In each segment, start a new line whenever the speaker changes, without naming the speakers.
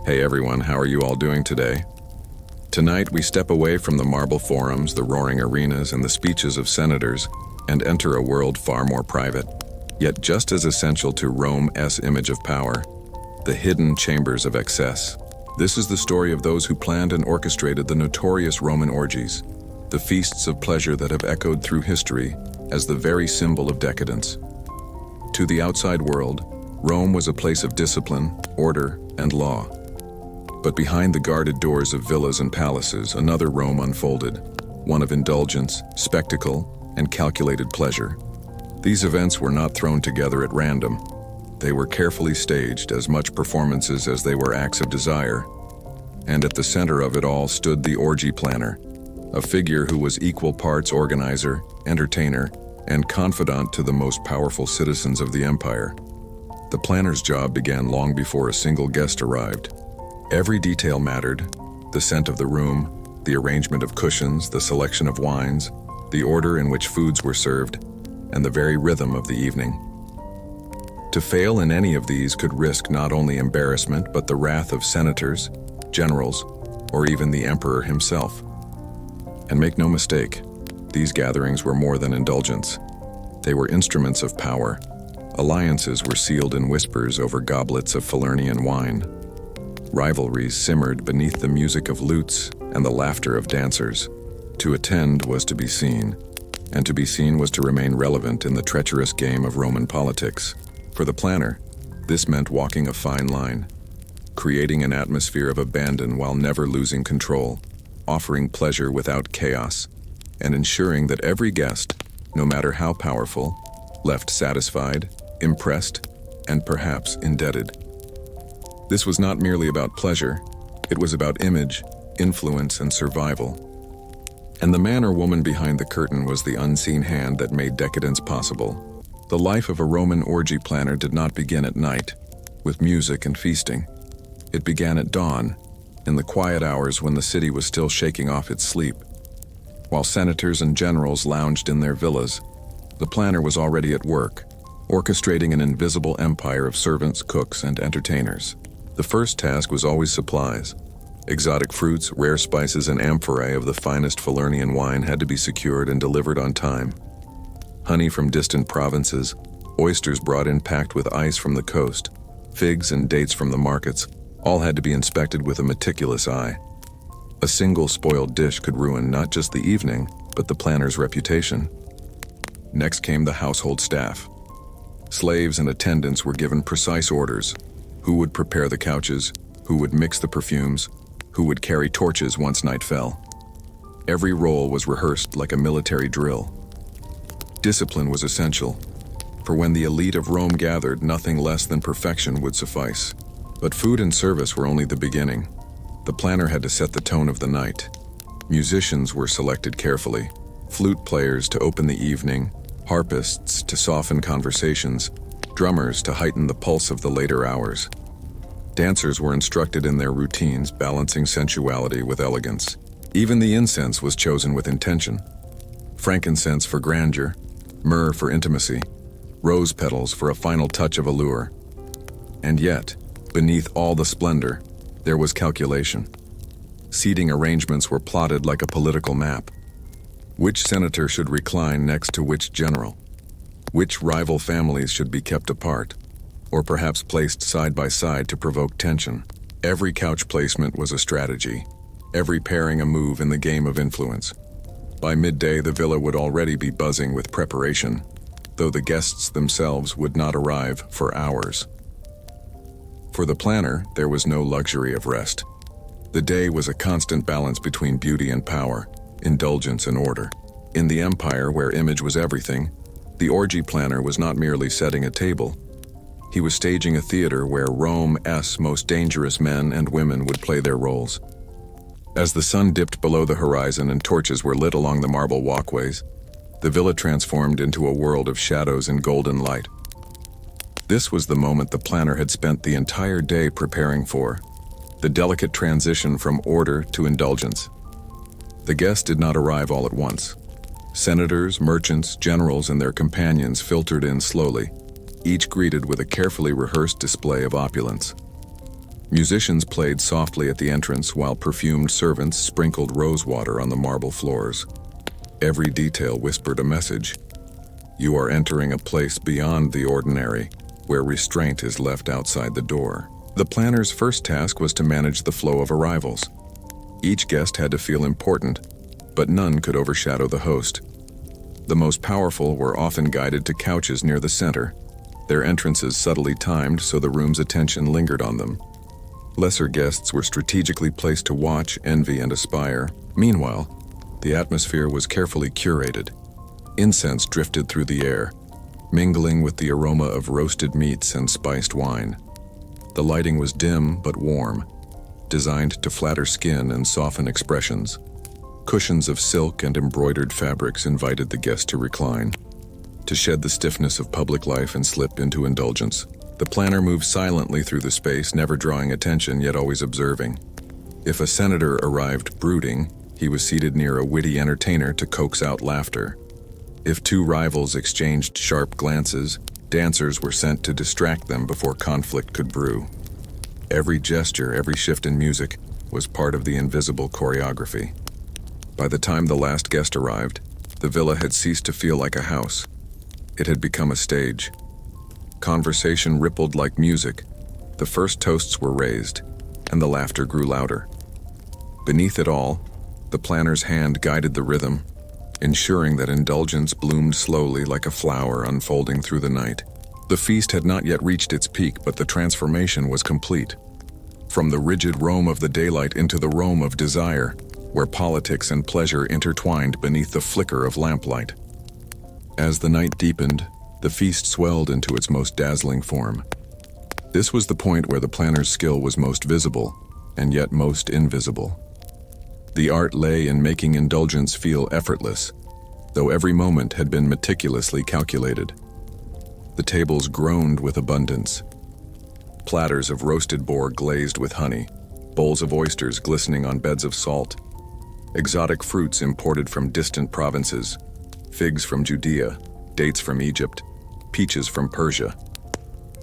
Hey everyone, how are you all doing today? Tonight we step away from the marble forums, the roaring arenas, and the speeches of senators and enter a world far more private, yet just as essential to Rome's image of power, the hidden chambers of excess. This is the story of those who planned and orchestrated the notorious Roman orgies, the feasts of pleasure that have echoed through history as the very symbol of decadence. To the outside world, Rome was a place of discipline, order, and law. But behind the guarded doors of villas and palaces, another Rome unfolded, one of indulgence, spectacle, and calculated pleasure. These events were not thrown together at random. They were carefully staged, as much performances as they were acts of desire. And at the center of it all stood the orgy planner, a figure who was equal parts organizer, entertainer, and confidant to the most powerful citizens of the empire. The planner's job began long before a single guest arrived. Every detail mattered: the scent of the room, the arrangement of cushions, the selection of wines, the order in which foods were served, and the very rhythm of the evening. To fail in any of these could risk not only embarrassment but the wrath of senators, generals, or even the emperor himself. And make no mistake, these gatherings were more than indulgence. They were instruments of power. Alliances were sealed in whispers over goblets of Falernian wine. Rivalries simmered beneath the music of lutes and the laughter of dancers. To attend was to be seen, and to be seen was to remain relevant in the treacherous game of Roman politics. For the planner, this meant walking a fine line, creating an atmosphere of abandon while never losing control, offering pleasure without chaos, and ensuring that every guest, no matter how powerful, left satisfied, impressed, and perhaps indebted. This was not merely about pleasure, it was about image, influence, and survival. And the man or woman behind the curtain was the unseen hand that made decadence possible. The life of a Roman orgy planner did not begin at night, with music and feasting. It began at dawn, in the quiet hours when the city was still shaking off its sleep. While senators and generals lounged in their villas, the planner was already at work, orchestrating an invisible empire of servants, cooks, and entertainers. The first task was always supplies. Exotic fruits, rare spices, and amphorae of the finest Falernian wine had to be secured and delivered on time. Honey from distant provinces, oysters brought in packed with ice from the coast, figs and dates from the markets, all had to be inspected with a meticulous eye. A single spoiled dish could ruin not just the evening, but the planner's reputation. Next came the household staff. Slaves and attendants were given precise orders: who would prepare the couches, who would mix the perfumes, who would carry torches once night fell. Every role was rehearsed like a military drill. Discipline was essential, for when the elite of Rome gathered, nothing less than perfection would suffice. But food and service were only the beginning. The planner had to set the tone of the night. Musicians were selected carefully: flute players to open the evening, harpists to soften conversations, drummers to heighten the pulse of the later hours. Dancers were instructed in their routines, balancing sensuality with elegance. Even the incense was chosen with intention: frankincense for grandeur, myrrh for intimacy, rose petals for a final touch of allure. And yet, beneath all the splendor, there was calculation. Seating arrangements were plotted like a political map. Which senator should recline next to which general? Which rival families should be kept apart, or perhaps placed side by side to provoke tension? Every couch placement was a strategy, every pairing a move in the game of influence. By midday, the villa would already be buzzing with preparation, though the guests themselves would not arrive for hours. For the planner, there was no luxury of rest. The day was a constant balance between beauty and power, indulgence and order. In the empire where image was everything, the orgy planner was not merely setting a table. He was staging a theater where Rome's most dangerous men and women would play their roles. As the sun dipped below the horizon and torches were lit along the marble walkways, the villa transformed into a world of shadows and golden light. This was the moment the planner had spent the entire day preparing for: the delicate transition from order to indulgence. The guests did not arrive all at once. Senators, merchants, generals, and their companions filtered in slowly, each greeted with a carefully rehearsed display of opulence. Musicians played softly at the entrance while perfumed servants sprinkled rose water on the marble floors. Every detail whispered a message. You are entering a place beyond the ordinary, where restraint is left outside the door. The planner's first task was to manage the flow of arrivals. Each guest had to feel important, but none could overshadow the host. The most powerful were often guided to couches near the center, their entrances subtly timed so the room's attention lingered on them. Lesser guests were strategically placed to watch, envy, and aspire. Meanwhile, the atmosphere was carefully curated. Incense drifted through the air, mingling with the aroma of roasted meats and spiced wine. The lighting was dim but warm, designed to flatter skin and soften expressions. Cushions of silk and embroidered fabrics invited the guest to recline, to shed the stiffness of public life and slip into indulgence. The planner moved silently through the space, never drawing attention, yet always observing. If a senator arrived brooding, he was seated near a witty entertainer to coax out laughter. If two rivals exchanged sharp glances, dancers were sent to distract them before conflict could brew. Every gesture, every shift in music, was part of the invisible choreography. By the time the last guest arrived, the villa had ceased to feel like a house. It had become a stage. Conversation rippled like music. The first toasts were raised, and the laughter grew louder. Beneath it all, the planner's hand guided the rhythm, ensuring that indulgence bloomed slowly like a flower unfolding through the night. The feast had not yet reached its peak, but the transformation was complete. From the rigid Rome of the daylight into the Rome of desire, where politics and pleasure intertwined beneath the flicker of lamplight. As the night deepened, the feast swelled into its most dazzling form. This was the point where the planner's skill was most visible, and yet most invisible. The art lay in making indulgence feel effortless, though every moment had been meticulously calculated. The tables groaned with abundance. Platters of roasted boar glazed with honey, bowls of oysters glistening on beds of salt, exotic fruits imported from distant provinces, figs from Judea, dates from Egypt, peaches from Persia.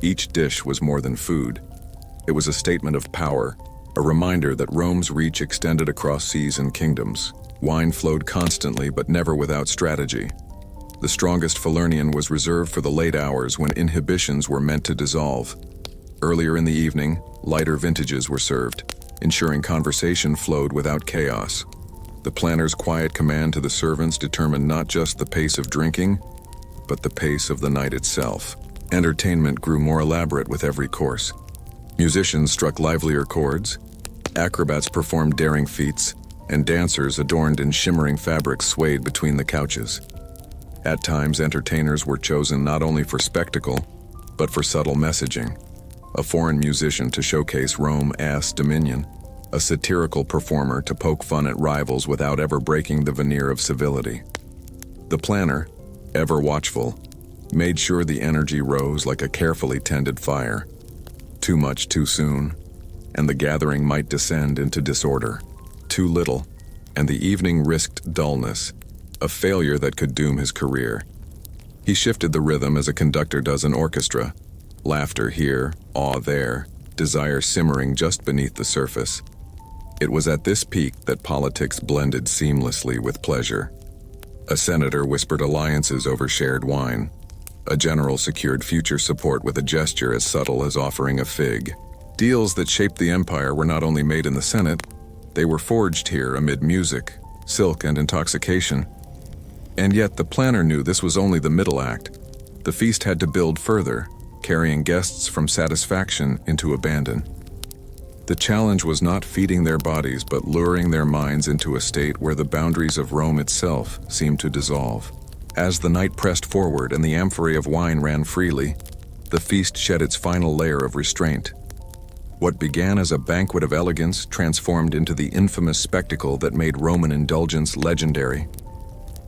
Each dish was more than food. It was a statement of power, a reminder that Rome's reach extended across seas and kingdoms. Wine flowed constantly, but never without strategy. The strongest Falernian was reserved for the late hours when inhibitions were meant to dissolve. Earlier in the evening, lighter vintages were served, ensuring conversation flowed without chaos. The planner's quiet command to the servants determined not just the pace of drinking, but the pace of the night itself. Entertainment grew more elaborate with every course. Musicians struck livelier chords, acrobats performed daring feats, and dancers adorned in shimmering fabrics swayed between the couches. At times, entertainers were chosen not only for spectacle, but for subtle messaging. A foreign musician to showcase Rome's dominion, a satirical performer to poke fun at rivals without ever breaking the veneer of civility. The planner, ever watchful, made sure the energy rose like a carefully tended fire. Too much too soon, and the gathering might descend into disorder. Too little, and the evening risked dullness, a failure that could doom his career. He shifted the rhythm as a conductor does an orchestra, laughter here, awe there, desire simmering just beneath the surface. It was at this peak that politics blended seamlessly with pleasure. A senator whispered alliances over shared wine. A general secured future support with a gesture as subtle as offering a fig. Deals that shaped the empire were not only made in the Senate, they were forged here amid music, silk, and intoxication. And yet the planner knew this was only the middle act. The feast had to build further, carrying guests from satisfaction into abandon. The challenge was not feeding their bodies, but luring their minds into a state where the boundaries of Rome itself seemed to dissolve. As the night pressed forward and the amphorae of wine ran freely, the feast shed its final layer of restraint. What began as a banquet of elegance transformed into the infamous spectacle that made Roman indulgence legendary.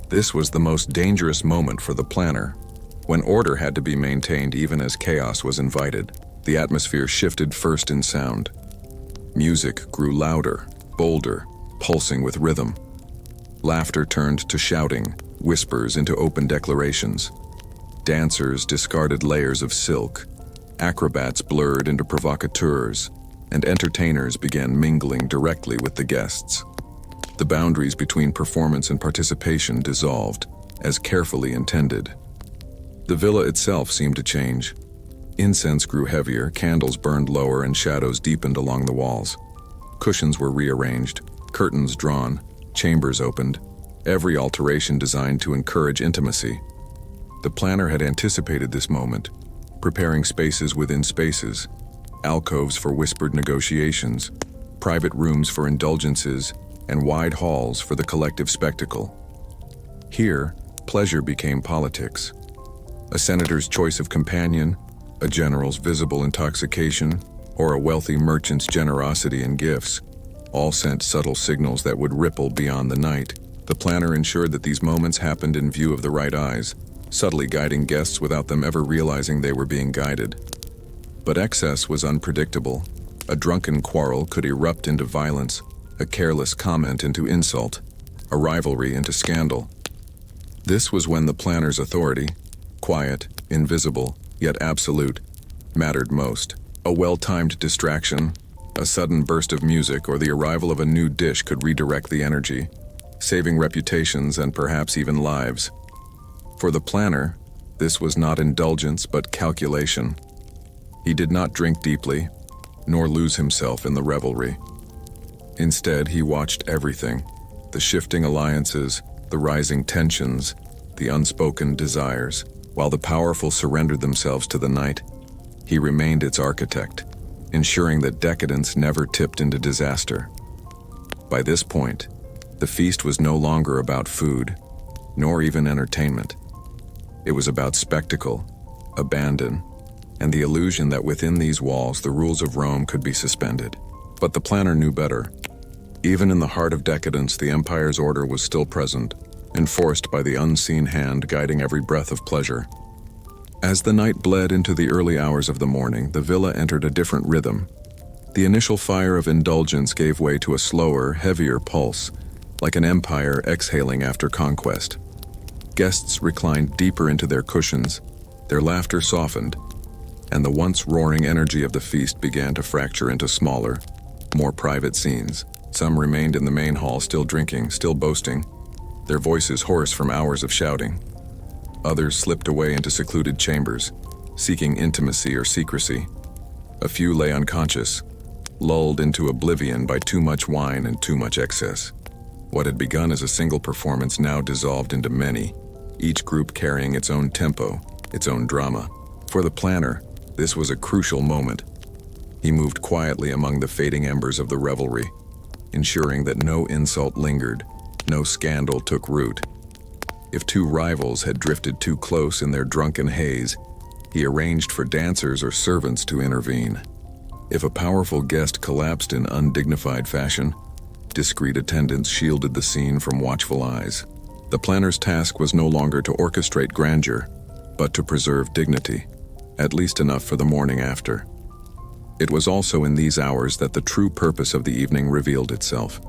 This was the most dangerous moment for the planner, when order had to be maintained even as chaos was invited. The atmosphere shifted first in sound. Music grew louder, bolder, pulsing with rhythm. Laughter turned to shouting, whispers into open declarations. Dancers discarded layers of silk. Acrobats blurred into provocateurs. and entertainers began mingling directly with the guests. The boundaries between performance and participation dissolved, as carefully intended. The villa itself seemed to change. Incense grew heavier, candles burned lower, and shadows deepened along the walls. Cushions were rearranged, curtains drawn, chambers opened, every alteration designed to encourage intimacy. The planner had anticipated this moment, preparing spaces within spaces, alcoves for whispered negotiations, private rooms for indulgences, and wide halls for the collective spectacle. Here, pleasure became politics. A senator's choice of companion, a general's visible intoxication, or a wealthy merchant's generosity in gifts, all sent subtle signals that would ripple beyond the night. The planner ensured that these moments happened in view of the right eyes, subtly guiding guests without them ever realizing they were being guided. But excess was unpredictable. A drunken quarrel could erupt into violence, a careless comment into insult, a rivalry into scandal. This was when the planner's authority, quiet, invisible, yet absolute, mattered most. A well-timed distraction, a sudden burst of music, or the arrival of a new dish could redirect the energy, saving reputations and perhaps even lives. For the planner, this was not indulgence but calculation. He did not drink deeply, nor lose himself in the revelry. Instead, he watched everything: the shifting alliances, the rising tensions, the unspoken desires. While the powerful surrendered themselves to the night, he remained its architect, ensuring that decadence never tipped into disaster. By this point, the feast was no longer about food, nor even entertainment. It was about spectacle, abandon, and the illusion that within these walls the rules of Rome could be suspended. But the planner knew better. Even in the heart of decadence, the empire's order was still present, enforced by the unseen hand guiding every breath of pleasure. As the night bled into the early hours of the morning, the villa entered a different rhythm. The initial fire of indulgence gave way to a slower, heavier pulse, like an empire exhaling after conquest. Guests reclined deeper into their cushions, their laughter softened, and the once roaring energy of the feast began to fracture into smaller, more private scenes. Some remained in the main hall, still drinking, still boasting, their voices hoarse from hours of shouting. Others slipped away into secluded chambers, seeking intimacy or secrecy. A few lay unconscious, lulled into oblivion by too much wine and too much excess. What had begun as a single performance now dissolved into many, each group carrying its own tempo, its own drama. For the planner, this was a crucial moment. He moved quietly among the fading embers of the revelry, ensuring that no insult lingered, no scandal took root. If two rivals had drifted too close in their drunken haze, he arranged for dancers or servants to intervene. If a powerful guest collapsed in undignified fashion, discreet attendants shielded the scene from watchful eyes. The planner's task was no longer to orchestrate grandeur, but to preserve dignity, at least enough for the morning after. It was also in these hours that the true purpose of the evening revealed itself.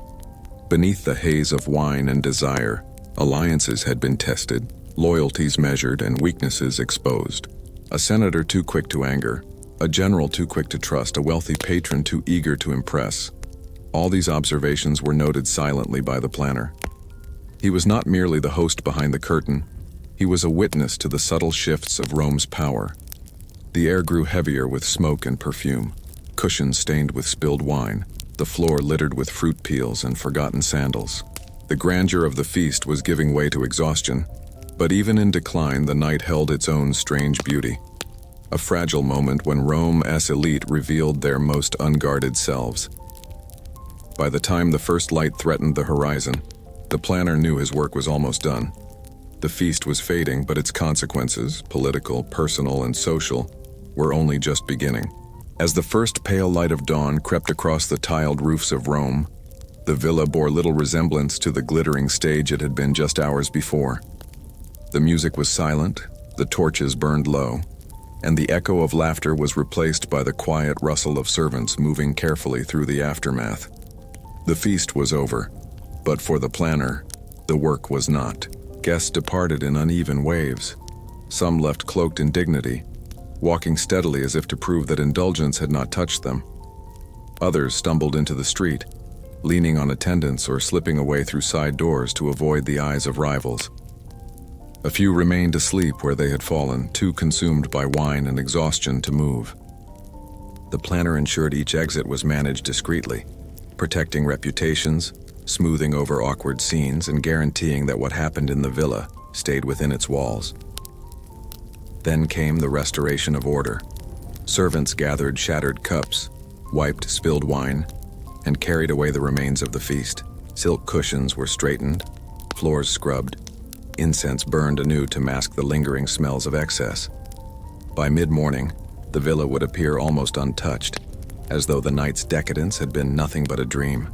Beneath the haze of wine and desire, alliances had been tested, loyalties measured, and weaknesses exposed. A senator too quick to anger, a general too quick to trust, a wealthy patron too eager to impress. All these observations were noted silently by the planner. He was not merely the host behind the curtain, he was a witness to the subtle shifts of Rome's power. The air grew heavier with smoke and perfume, cushions stained with spilled wine, the floor littered with fruit peels and forgotten sandals. The grandeur of the feast was giving way to exhaustion, but even in decline the night held its own strange beauty. A fragile moment when Rome's elite revealed their most unguarded selves. By the time the first light threatened the horizon, the planner knew his work was almost done. The feast was fading, but its consequences, political, personal, and social, were only just beginning. As the first pale light of dawn crept across the tiled roofs of Rome, the villa bore little resemblance to the glittering stage it had been just hours before. The music was silent, the torches burned low, and the echo of laughter was replaced by the quiet rustle of servants moving carefully through the aftermath. The feast was over, but for the planner, the work was not. Guests departed in uneven waves. Some left cloaked in dignity, walking steadily as if to prove that indulgence had not touched them. Others stumbled into the street, leaning on attendants or slipping away through side doors to avoid the eyes of rivals. A few remained asleep where they had fallen, too consumed by wine and exhaustion to move. The planner ensured each exit was managed discreetly, protecting reputations, smoothing over awkward scenes, and guaranteeing that what happened in the villa stayed within its walls. Then came the restoration of order. Servants gathered shattered cups, wiped spilled wine, and carried away the remains of the feast. Silk cushions were straightened, floors scrubbed, incense burned anew to mask the lingering smells of excess. By mid-morning, the villa would appear almost untouched, as though the night's decadence had been nothing but a dream.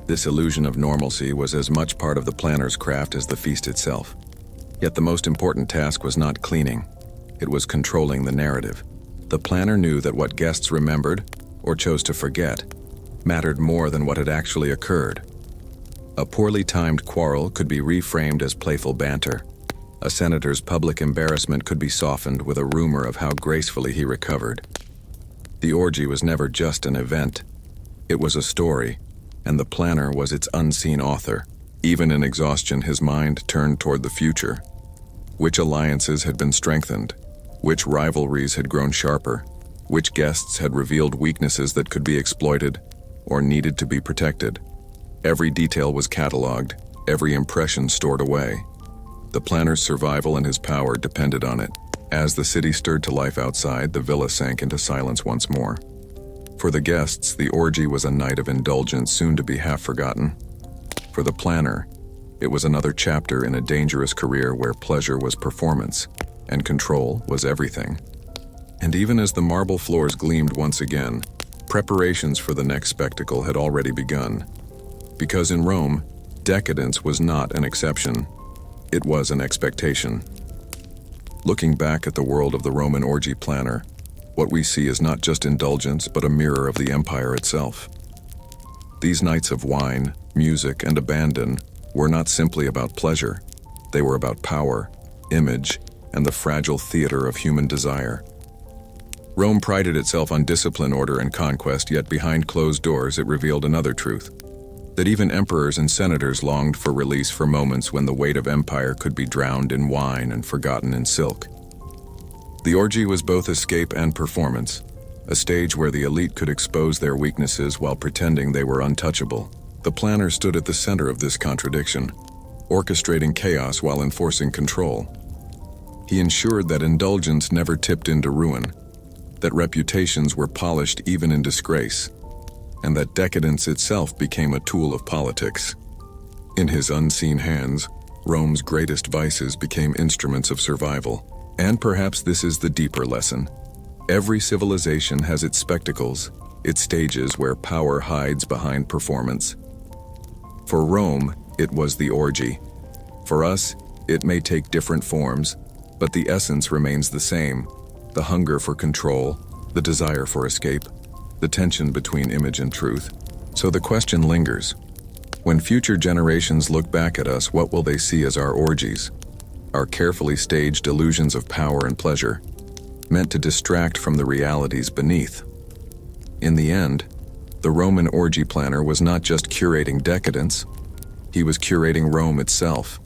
This illusion of normalcy was as much part of the planner's craft as the feast itself. Yet the most important task was not cleaning. It was controlling the narrative. The planner knew that what guests remembered, or chose to forget, mattered more than what had actually occurred. A poorly timed quarrel could be reframed as playful banter. A senator's public embarrassment could be softened with a rumor of how gracefully he recovered. The orgy was never just an event. It was a story, and the planner was its unseen author. Even in exhaustion, his mind turned toward the future. Which alliances had been strengthened? Which rivalries had grown sharper? Which guests had revealed weaknesses that could be exploited or needed to be protected? Every detail was cataloged, every impression stored away. The planner's survival and his power depended on it. As the city stirred to life outside, the villa sank into silence once more. For the guests, the orgy was a night of indulgence soon to be half forgotten. For the planner, it was another chapter in a dangerous career where pleasure was performance and control was everything. And even as the marble floors gleamed once again, preparations for the next spectacle had already begun. Because in Rome, decadence was not an exception, it was an expectation. Looking back at the world of the Roman orgy planner, what we see is not just indulgence but a mirror of the empire itself. These nights of wine, music, and abandon were not simply about pleasure. They were about power, image, and the fragile theater of human desire. Rome prided itself on discipline, order, and conquest, yet behind closed doors it revealed another truth: that even emperors and senators longed for release for moments when the weight of empire could be drowned in wine and forgotten in silk. The orgy was both escape and performance, a stage where the elite could expose their weaknesses while pretending they were untouchable. The planner stood at the center of this contradiction, orchestrating chaos while enforcing control. He ensured that indulgence never tipped into ruin, that reputations were polished even in disgrace, and that decadence itself became a tool of politics. In his unseen hands, Rome's greatest vices became instruments of survival. And perhaps this is the deeper lesson. Every civilization has its spectacles, its stages where power hides behind performance. For Rome, it was the orgy. For us, it may take different forms, but the essence remains the same: the hunger for control, the desire for escape, the tension between image and truth. So the question lingers: when future generations look back at us, what will they see as our orgies? Our carefully staged illusions of power and pleasure, meant to distract from the realities beneath. In the end, the Roman orgy planner was not just curating decadence, he was curating Rome itself.